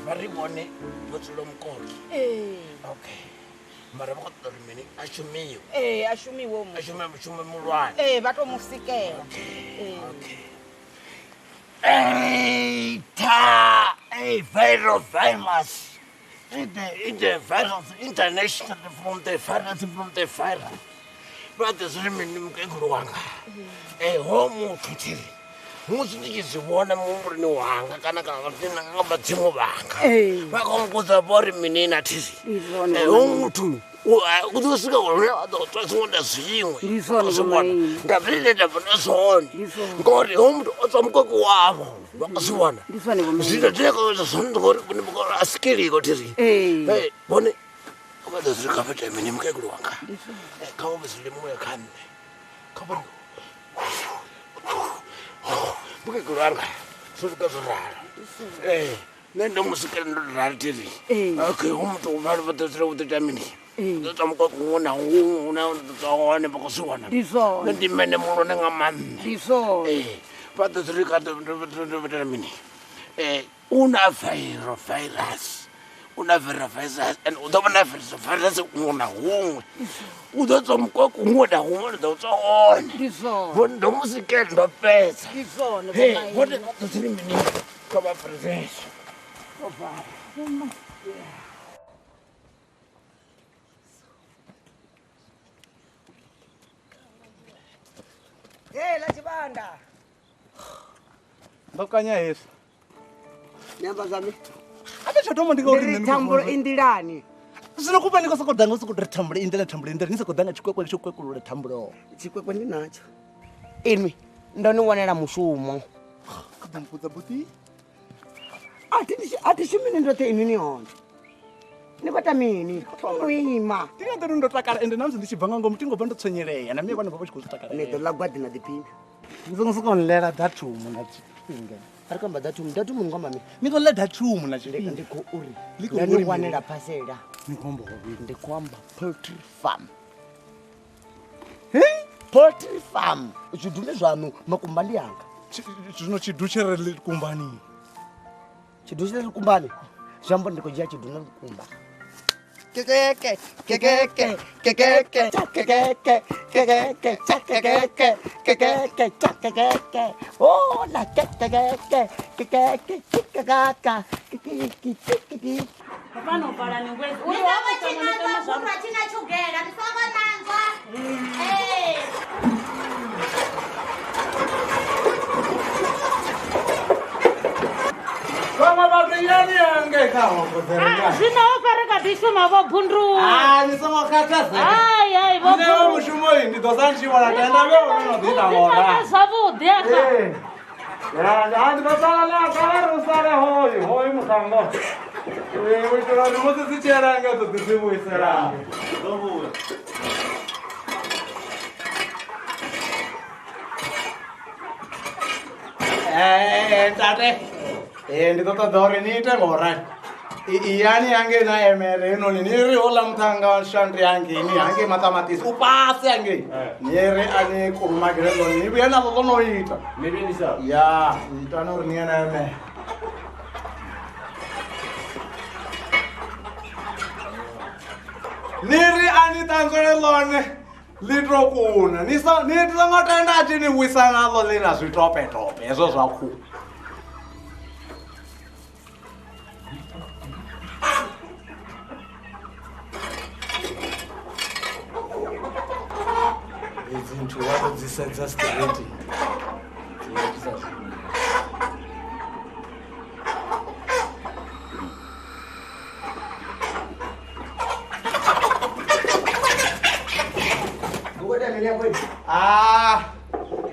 Maribone, what's the long call? Okay. Marabot mini, Ashumi. Ashumi woman. Ashumi Muran. But almost sick. Okay. Hey, ta, hey, very famous. In the virus, international from the fire. But the Remin Gruanga. A homo kitty. Who's the one more no hanga, but Timobanga. Back home was a body menina tizzy. A home too. Those go to see you. This one, Gabriel of Nason. Got home to some cocoa. This one, see the jack of the son when you go a scary go to see. Hey, Bonnie. What does the capital minimum Gruanga? Come with Limu can. Come on. Gruanga. So it goes around. Hey, then no music and relativity. Okay, home to over the throat the Germany. Some got one now, on a Bocasuana. This all. Then the men are running a man. This all. But the regard of the Germany. Una fire of fires. Una vera fires and Udovana fires una womb. Udo some cock wood a woman that's on. This all. When the music get the best. This all. Hey, what is the 3 minutes? Come up for this. Oh, far. Hey, let's banda. Bakanya is. Nyamba zami. Ata chotomo ndiko kuti nditambula indilani. Sinokupa ndiko sokodanga sokodra tambula indela tambula ndela nisokodanga chikwekwe chokwekulula tambulo. Chikwekwe ndinacho. Inwi ndoni wanela mushumo. Kabampuza buti. Ati shimini ndote inini on. Nibata mini. Uima. Tinga ndo ndotakala ende namzi ndichibvanga ngomutingo bando tsonyeleya na miye bano babo chikutakala. Ne dola gwadi na dipinga. Nzongosokonlela datumu na chipinga. Arikamba datumu ngoma mi. Nikola datumu na chileka ndiko uri. Liko uri wanela pasela. Nikombo kwabili. Ndikwamba poultry farm. Hey? Poultry farm. Chidume zvanu makumbani yanga. Chino chiduchere likumbani. Chiduchere likumbani. Jambo ndikojia chiduna likumba. Oh, la Pano para ni wewe. Wewe china chugera, nisaba nanza. Kama bakayani yange kawo kuzereka. Sina opereka disuma bo Bundu. Nisoma kataza. Ai, bo. Leo mushumo ndi dosanchi wala tenda wewe unodita wala. Sabu deka. Ya, andi basala karu sare hoy mukango. Wewe tuna muzi sicheranga to disimu isera. Dobu. Tate. Ndikoko dore niite ngora. Iyani yange na emere no niri hola mthanga wa shandri yange ni yange mathematics upase yange. Niri ani kuruma grelo ni bena bono ita. Maybe ni sa. Ya, itano ni na eme. Niri ani tanzore lone litro kuna. Nisa nitanga chini wisana lo lena switope tope. Eso zwaku. Izinto wathi zisenza straight.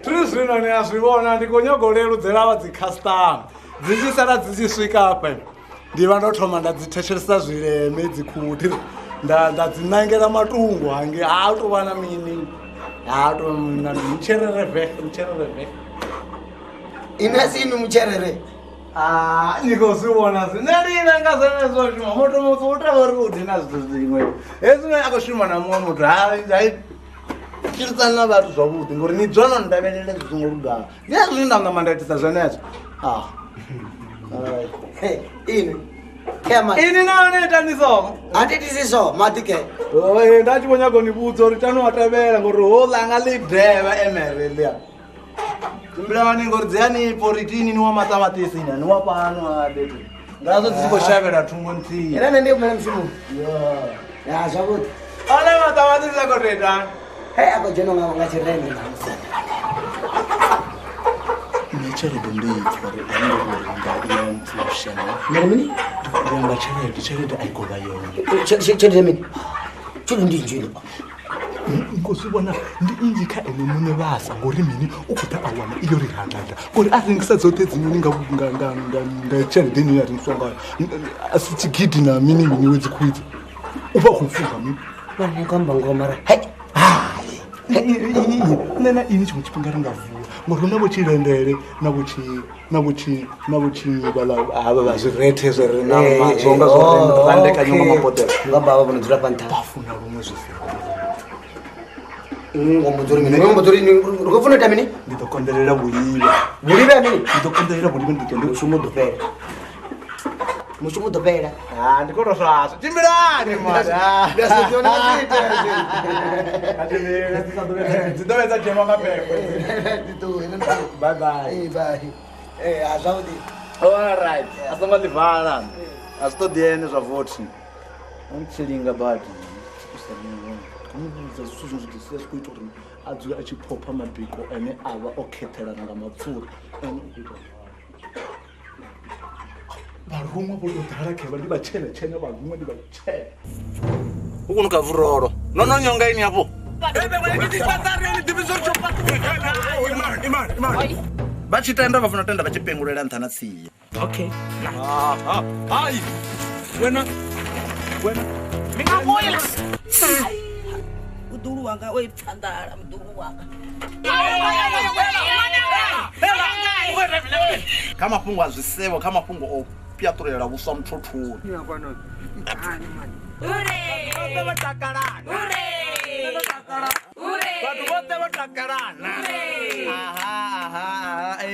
Trizvino ni azvivona ndikonyogoleludzelava dzicustom dzichisara dzichisvika apa ndiva ndotoma ndadzitesheresa zvireme dzikuti ndadzinangera matungo hange aatovana mini mucherere Inasi inu mucherere. Nikosivona zinerivengazenezvoshima motomutsuutavari kuti nazvito zvimwe ezvimwe akoshima namumwe mutu chirisana vari zvakuti ngori nidzvano ndavenele zvingorugara nezvindanga mandaitisa zvenezvo ini naoneitaniso Handitisiso matike. ndachivonyagonibudzo uri tanovatavela ngori holanga lidheva emerelia Mlawaningori dzani poritini ni wamatamatesina ni wapano adeti. Ngazo dzikoshavera tumonti. Era nende kumela msimu. Ya zvakuti. Ala matamatesina koteta. Hey ako jeno ngachirende na msana. Nechere bondi for ando ya mtshana. Ngemini? Ngamba chere ayikoba yona. Chere mini. Chulu ndinjini. Ngosibona ndinjika enemune basa ngori mini ukuta awana iyo rihandanda ngori aringisa dzote dzinyoni ngachere deni yarisonga asichigidi na mini wedzikuidza uba kufunga mini Bana kamba ngomara. Hey. Nena ini chimwe chipinga ringavuwa ngori navochirendere navochi bala ava vazvirete zverina mazonga zorendandeka nyonga mapotera Ngababa bundzira panta. bafuna rumwe zvisiyo Ngomudzori ngofuna tamini? nditokonderera buliva Buliva mini? nditokonderera buliva ndikende Mushumudopera. ndikoro zvazvo timbirani dzidovedza jema mapepe bye Azvaudi. alright asangandivhara asitodiene zvavoti amuchilinga badi kumuudza zvisu zvinoziya zvikuita kuti adzuve achipopa mabhiko ane ava okheterana ngamapfura varumwe vododarakeva ndivachenechene varumwe ndivachene ukunuka vuroro nononyonga ini yapo vachitenda vafuna tenda vachipengurira nthana tsiya Okay. hai wena Mingamoya. Muduru wanga weipfandara muduru wanga. kamapungu azvisevo kamapungu opyaturira vuswa mutotori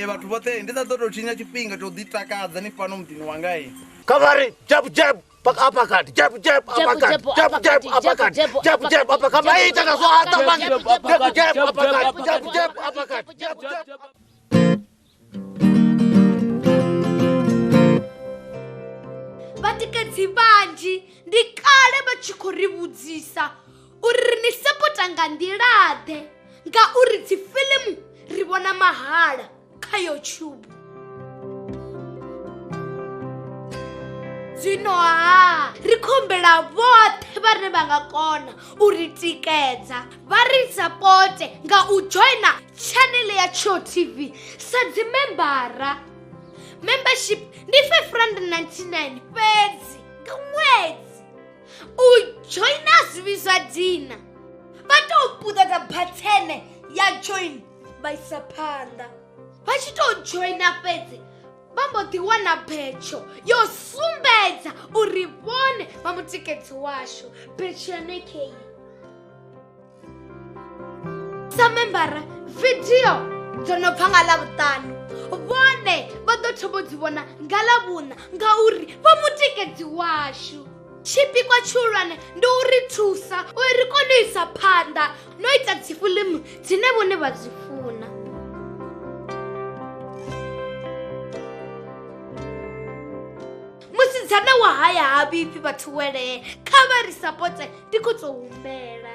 vathu vote ndisatotochinya chipinga chodhitakadza nefano mudhini wangai Kavari, jab jab, apakati, jab jab, apakati, jab jab, apakati, jab jab, apakati. Maita kaso ata bangi, jab jab, apakati, jab jab, apakati, jab jab. Vatikadzi vanji ndikale vachikorivudzisa uri ni sapota nga ndirade ngauri dzifilimu ri vona mahala kha YouTube. Zwino ri khombela vothe vhane vha nga kona u ri tikedza vha ri sapote nga u joina channel ya Tsho TV sa dzimembara. Membership ndi R599 fhedzi nga ṅwedzi. U joina zwiviswa dina vha tou puṱedza bhathene ya join vha isa phanḓa. Vha tshi tou joina fhedzi vha mbo ḓi wana betsho yo sumbedza uri vhone vha mutikedzi washu. Betsho yanekei sa membara video dzo no bva nga Ḽavhuṱanu vhone vha ḓo thoma dzi vhona nga Ḽavhuṋa ngauri vha mutikedzi washu. Tshipikwa tshihulwane ndi u ri thusa uri ri kone u isa phanḓa no ita dzifilimu dzine vhone vha dzi funa. Musi musidzana wa haya ha vhifhi vhathu wele kha vha ri sapote ndi khou tou humbela